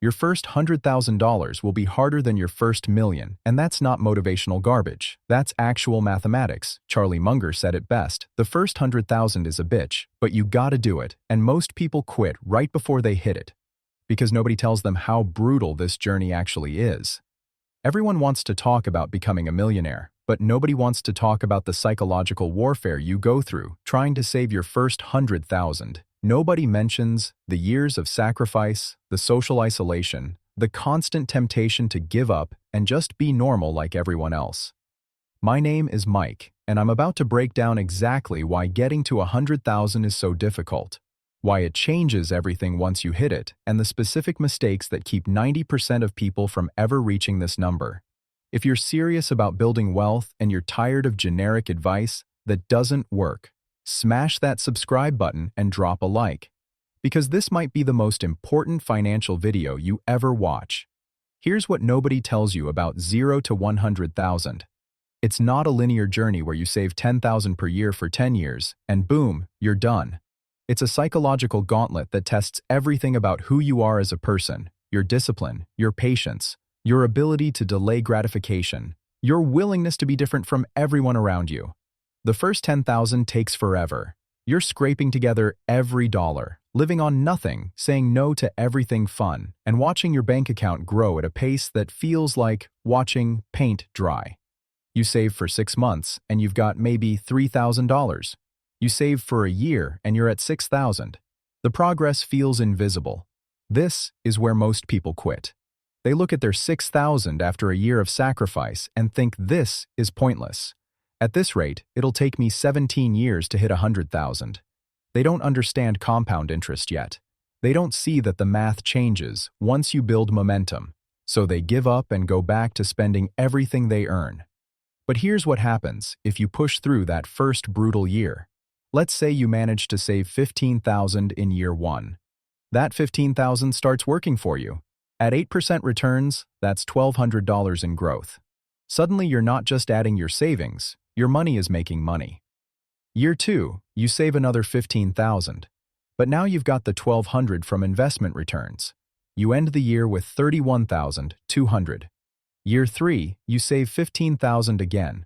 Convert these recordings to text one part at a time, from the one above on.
Your first $100,000 will be harder than your first million, and that's not motivational garbage. That's actual mathematics. Charlie Munger said it best. The first 100,000 is a bitch, but you gotta do it, and most people quit right before they hit it, because nobody tells them how brutal this journey actually is. Everyone wants to talk about becoming a millionaire, but nobody wants to talk about the psychological warfare you go through trying to save your first 100,000. Nobody mentions the years of sacrifice, the social isolation, the constant temptation to give up and just be normal like everyone else. My name is Mike, and I'm about to break down exactly why getting to 100,000 is so difficult, why it changes everything once you hit it, and the specific mistakes that keep 90% of people from ever reaching this number. If you're serious about building wealth and you're tired of generic advice that doesn't work, smash that subscribe button and drop a like, because this might be the most important financial video you ever watch. Here's what nobody tells you about 0 to 100,000. It's not a linear journey where you save 10,000 per year for 10 years, and boom, you're done. It's a psychological gauntlet that tests everything about who you are as a person, your discipline, your patience, your ability to delay gratification, your willingness to be different from everyone around you. The first 10,000 takes forever. You're scraping together every dollar, living on nothing, saying no to everything fun, and watching your bank account grow at a pace that feels like watching paint dry. You save for 6 months, and you've got maybe $3,000. You save for a year, and you're at 6,000. The progress feels invisible. This is where most people quit. They look at their 6,000 after a year of sacrifice and think this is pointless. At this rate, it'll take me 17 years to hit 100,000. They don't understand compound interest yet. They don't see that the math changes once you build momentum, so they give up and go back to spending everything they earn. But here's what happens if you push through that first brutal year. Let's say you manage to save 15,000 in year 1. That 15,000 starts working for you. At 8% returns, that's $1,200 in growth. Suddenly you're not just adding your savings, your money is making money. Year 2, you save another 15,000. But now you've got the $1,200 from investment returns. You end the year with 31,200. Year 3, you save 15,000 again.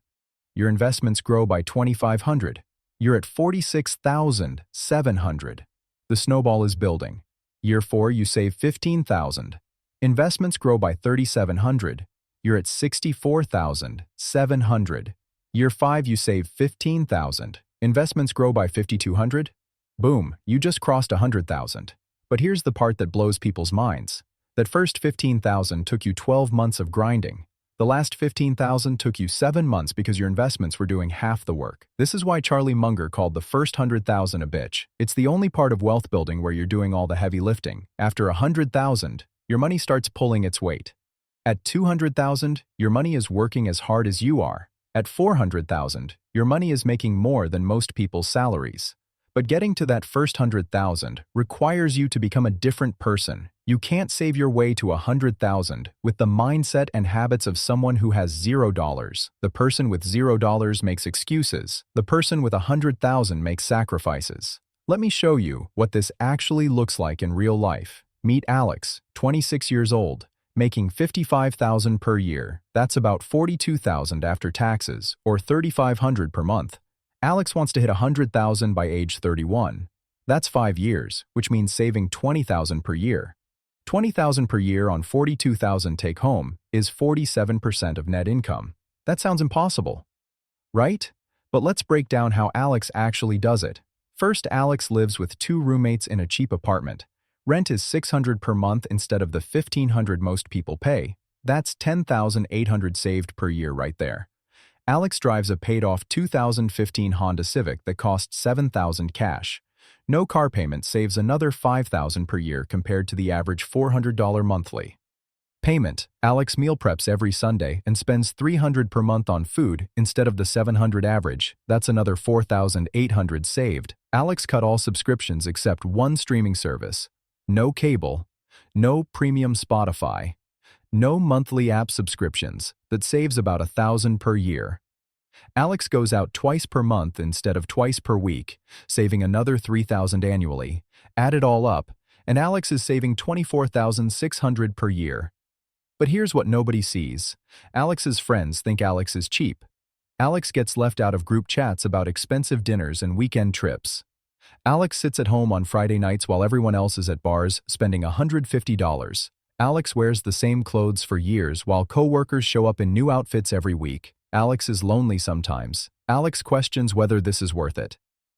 Your investments grow by 2,500. You're at 46,700. The snowball is building. Year 4, you save 15,000. Investments grow by 3,700. You're at 64,700. Year 5, you save 15,000. Investments grow by 5,200. Boom, you just crossed 100,000. But here's the part that blows people's minds. That first 15,000 took you 12 months of grinding. The last 15,000 took you 7 months because your investments were doing half the work. This is why Charlie Munger called the first 100,000 a bitch. It's the only part of wealth building where you're doing all the heavy lifting. After 100,000, your money starts pulling its weight. At 200,000, your money is working as hard as you are. At 400,000, your money is making more than most people's salaries. But getting to that first 100,000 requires you to become a different person. You can't save your way to 100,000 with the mindset and habits of someone who has $0. The person with $0 makes excuses. The person with 100,000 makes sacrifices. Let me show you what this actually looks like in real life. Meet Alex, 26 years old, making $55,000 per year. That's about $42,000 after taxes, or $3,500 per month. Alex wants to hit 100,000 by age 31. That's 5 years, which means saving $20,000 per year. $20,000 per year on $42,000 take home is 47% of net income. That sounds impossible, right? But let's break down how Alex actually does it. First, Alex lives with 2 roommates in a cheap apartment. Rent is $600 per month instead of the $1,500 most people pay. That's $10,800 saved per year right there. Alex drives a paid-off 2015 Honda Civic that costs $7,000 cash. No car payment saves another $5,000 per year compared to the average $400 monthly. Payment: Alex meal preps every Sunday and spends $300 per month on food instead of the $700 average. That's another $4,800 saved. Alex cut all subscriptions except one streaming service. No cable, no premium Spotify, no monthly app subscriptions. That saves about $1,000 per year. Alex goes out twice per month instead of twice per week, saving another $3,000 annually. Add it all up, and Alex is saving $24,600 per year. But here's what nobody sees. Alex's friends think Alex is cheap. Alex gets left out of group chats about expensive dinners and weekend trips. Alex sits at home on Friday nights while everyone else is at bars, spending $150. Alex wears the same clothes for years while co-workers show up in new outfits every week. Alex is lonely sometimes. Alex questions whether this is worth it.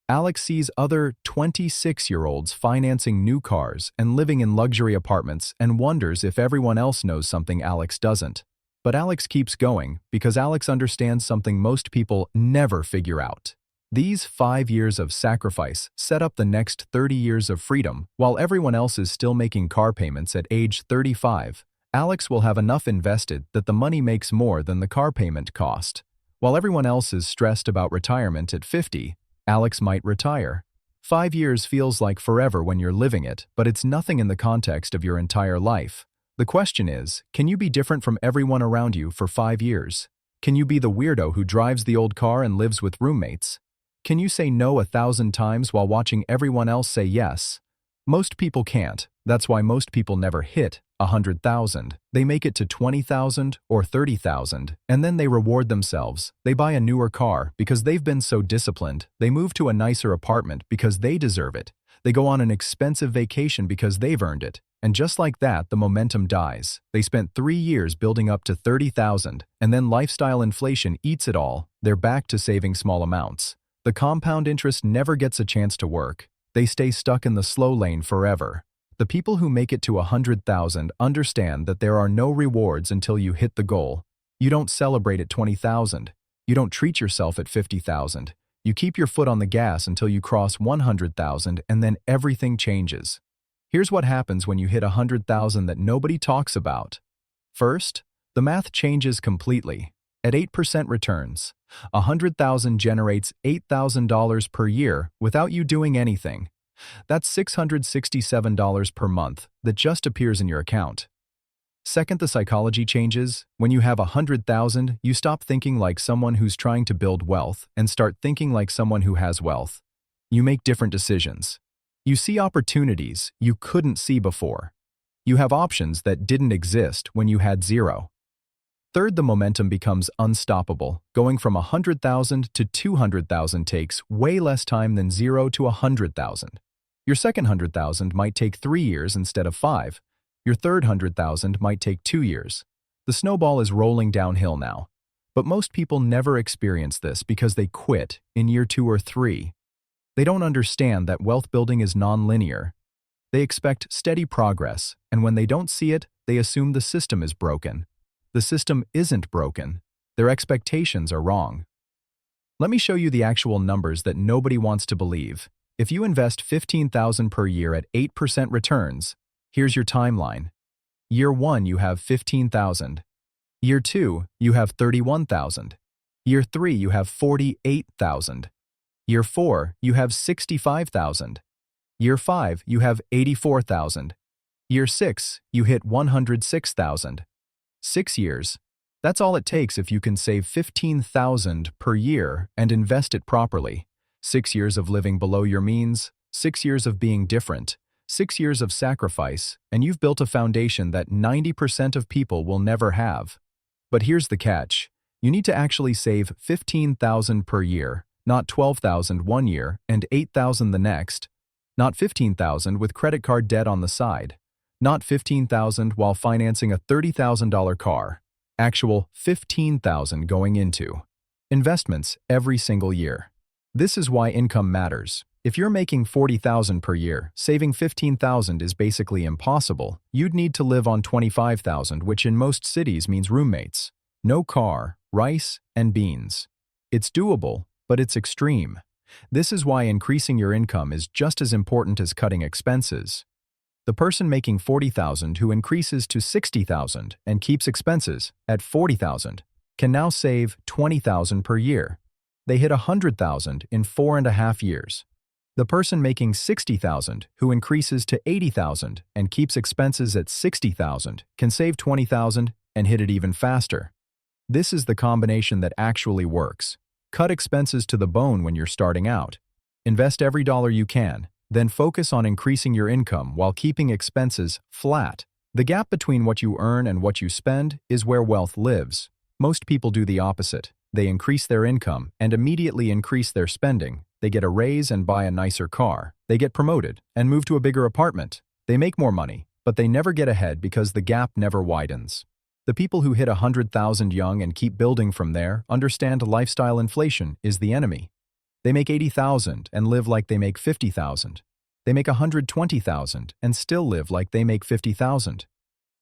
Alex sees other 26-year-olds financing new cars and living in luxury apartments and wonders if everyone else knows something Alex doesn't. But Alex keeps going because Alex understands something most people never figure out. These 5 years of sacrifice set up the next 30 years of freedom. While everyone else is still making car payments at age 35, Alex will have enough invested that the money makes more than the car payment cost. While everyone else is stressed about retirement at 50, Alex might retire. 5 years feels like forever when you're living it, but it's nothing in the context of your entire life. The question is, can you be different from everyone around you for 5 years? Can you be the weirdo who drives the old car and lives with roommates? Can you say no 1,000 times while watching everyone else say yes? Most people can't. That's why most people never hit 100,000. They make it to 20,000 or 30,000, and then they reward themselves. They buy a newer car because they've been so disciplined. They move to a nicer apartment because they deserve it. They go on an expensive vacation because they've earned it. And just like that, the momentum dies. They spent 3 years building up to 30,000, and then lifestyle inflation eats it all. They're back to saving small amounts. The compound interest never gets a chance to work. They stay stuck in the slow lane forever. The people who make it to 100,000 understand that there are no rewards until you hit the goal. You don't celebrate at 20,000. You don't treat yourself at 50,000. You keep your foot on the gas until you cross 100,000, and then everything changes. Here's what happens when you hit 100,000 that nobody talks about. First, the math changes completely. At 8% returns, 100,000 generates $8,000 per year without you doing anything. That's $667 per month that just appears in your account. Second, the psychology changes. When you have 100,000, you stop thinking like someone who's trying to build wealth and start thinking like someone who has wealth. You make different decisions. You see opportunities you couldn't see before. You have options that didn't exist when you had zero. Third, the momentum becomes unstoppable. Going from 100,000 to 200,000 takes way less time than 0 to 100,000. Your second 100,000 might take 3 years instead of 5. Your third 100,000 might take 2 years. The snowball is rolling downhill now. But most people never experience this because they quit in year 2 or 3. They don't understand that wealth building is non-linear. They expect steady progress, and when they don't see it, they assume the system is broken. The system isn't broken. Their expectations are wrong. Let me show you the actual numbers that nobody wants to believe. If you invest $15,000 per year at 8% returns, here's your timeline. Year 1, you have $15,000. Year 2, you have $31,000. Year 3, you have $48,000. Year 4, you have $65,000. Year 5, you have $84,000. Year 6, you hit $106,000. 6 years. That's all it takes if you can save $15,000 per year and invest it properly. 6 years of living below your means, 6 years of being different, 6 years of sacrifice, and you've built a foundation that 90% of people will never have. But here's the catch. You need to actually save $15,000 per year, not $12,000 one year and $8,000 the next. Not $15,000 with credit card debt on the side. Not $15,000 while financing a $30,000 car. Actual $15,000 going into investments every single year. This is why income matters. If you're making $40,000 per year, saving $15,000 is basically impossible. You'd need to live on $25,000, which in most cities means roommates, no car, rice, and beans. It's doable, but it's extreme. This is why increasing your income is just as important as cutting expenses. The person making $40,000 who increases to $60,000 and keeps expenses at $40,000 can now save $20,000 per year. They hit $100,000 in 4.5 years. The person making $60,000 who increases to $80,000 and keeps expenses at $60,000 can save $20,000 and hit it even faster. This is the combination that actually works. Cut expenses to the bone when you're starting out. Invest every dollar you can. Then focus on increasing your income while keeping expenses flat. The gap between what you earn and what you spend is where wealth lives. Most people do the opposite. They increase their income and immediately increase their spending. They get a raise and buy a nicer car. They get promoted and move to a bigger apartment. They make more money, but they never get ahead because the gap never widens. The people who hit 100,000 young and keep building from there understand lifestyle inflation is the enemy. They make 80,000 and live like they make 50,000. They make 120,000 and still live like they make 50,000.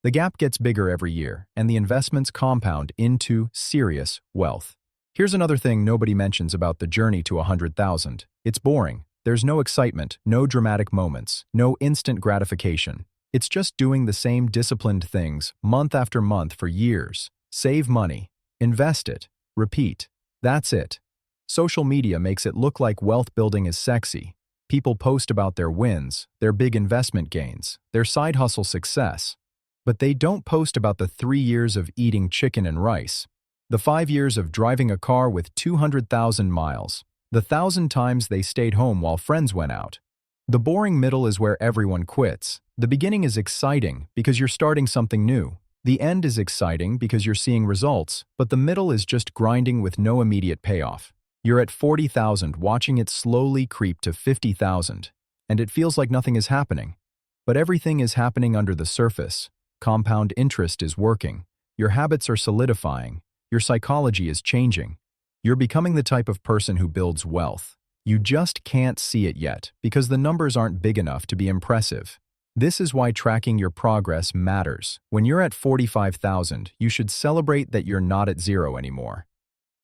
The gap gets bigger every year, and the investments compound into serious wealth. Here's another thing nobody mentions about the journey to 100,000. It's boring. There's no excitement, no dramatic moments, no instant gratification. It's just doing the same disciplined things month after month for years. Save money, invest it, repeat. That's it. Social media makes it look like wealth building is sexy. People post about their wins, their big investment gains, their side hustle success. But they don't post about the 3 years of eating chicken and rice, the 5 years of driving a car with 200,000 miles, the 1,000 times they stayed home while friends went out. The boring middle is where everyone quits. The beginning is exciting because you're starting something new. The end is exciting because you're seeing results, but the middle is just grinding with no immediate payoff. You're at 40,000 watching it slowly creep to 50,000, and it feels like nothing is happening. But everything is happening under the surface. Compound interest is working. Your habits are solidifying. Your psychology is changing. You're becoming the type of person who builds wealth. You just can't see it yet because the numbers aren't big enough to be impressive. This is why tracking your progress matters. When you're at 45,000, you should celebrate that you're not at zero anymore.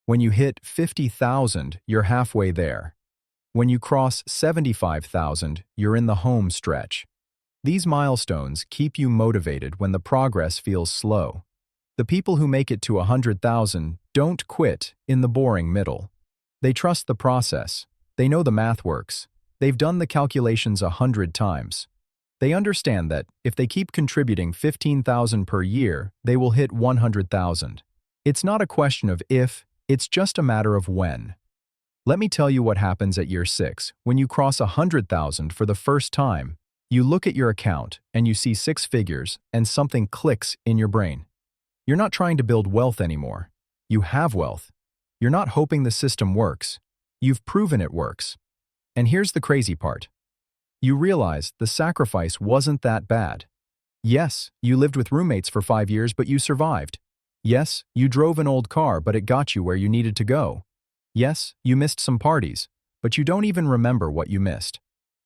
When you hit 50,000, you're halfway there. When you cross 75,000, you're in the home stretch. These milestones keep you motivated when the progress feels slow. The people who make it to 100,000 don't quit in the boring middle. They trust the process. They know the math works. They've done the calculations 100 times. They understand that if they keep contributing 15,000 per year, they will hit 100,000. It's not a question of if, it's just a matter of when. Let me tell you what happens at year 6. When you cross 100,000 for the first time, you look at your account and you see 6 figures and something clicks in your brain. You're not trying to build wealth anymore. You have wealth. You're not hoping the system works. You've proven it works. And here's the crazy part. You realize the sacrifice wasn't that bad. Yes, you lived with roommates for 5 years, but you survived. Yes, you drove an old car, but it got you where you needed to go. Yes, you missed some parties, but you don't even remember what you missed.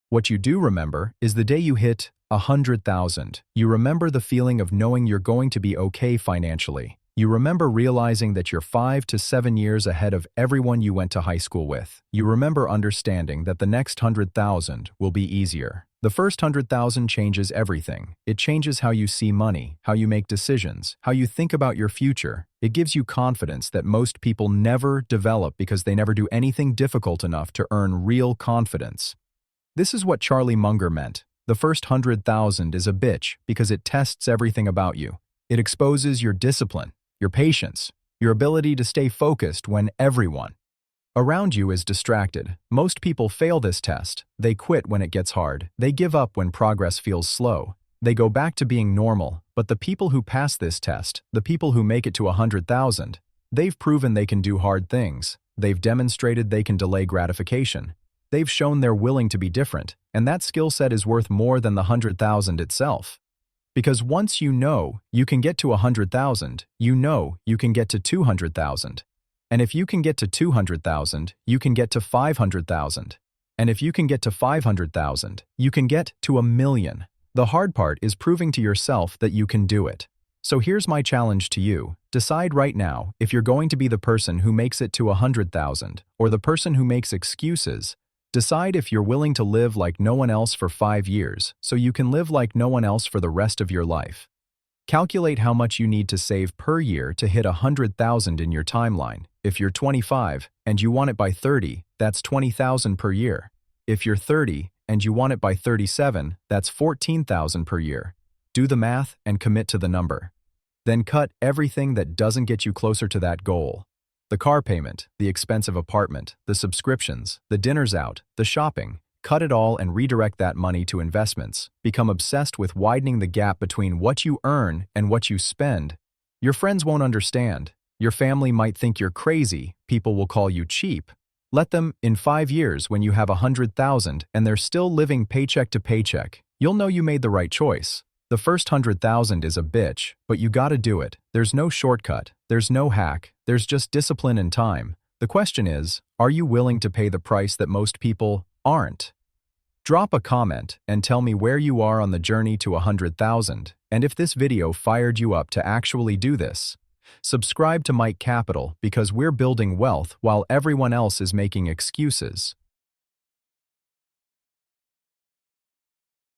What you do remember is the day you hit 100,000. You remember the feeling of knowing you're going to be okay financially. You remember realizing that you're 5 to 7 years ahead of everyone you went to high school with. You remember understanding that the next 100,000 will be easier. The first 100,000 changes everything. It changes how you see money, how you make decisions, how you think about your future. It gives you confidence that most people never develop because they never do anything difficult enough to earn real confidence. This is what Charlie Munger meant. The first 100,000 is a bitch because it tests everything about you. It exposes your discipline, your patience, your ability to stay focused when everyone around you is distracted. Most people fail this test. They quit when it gets hard. They give up when progress feels slow. They go back to being normal. But the people who pass this test, the people who make it to 100,000, they've proven they can do hard things. They've demonstrated they can delay gratification. They've shown they're willing to be different, and that skill set is worth more than the 100,000 itself. Because once you know you can get to 100,000, you know you can get to 200,000. And if you can get to 200,000, you can get to 500,000. And if you can get to 500,000, you can get to 1,000,000. The hard part is proving to yourself that you can do it. So here's my challenge to you. Decide right now if you're going to be the person who makes it to 100,000 or the person who makes excuses. Decide if you're willing to live like no one else for 5 years so you can live like no one else for the rest of your life. Calculate how much you need to save per year to hit 100,000 in your timeline. If you're 25 and you want it by 30, that's 20,000 per year. If you're 30 and you want it by 37, that's 14,000 per year. Do the math and commit to the number. Then cut everything that doesn't get you closer to that goal. The car payment, the expensive apartment, the subscriptions, the dinners out, the shopping. cut it all and redirect that money to investments. Become obsessed with widening the gap between what you earn and what you spend. Your friends won't understand. Your family might think you're crazy. People will call you cheap. Let them, in 5 years when you have 100,000 and they're still living paycheck to paycheck, you'll know you made the right choice. The first 100,000 is a bitch, but you gotta do it. There's no shortcut. There's no hack. There's just discipline and time. The question is, are you willing to pay the price that most people aren't? Drop a comment and tell me where you are on the journey to 100,000 and if this video fired you up to actually do this. Subscribe to Mike Capital because we're building wealth while everyone else is making excuses.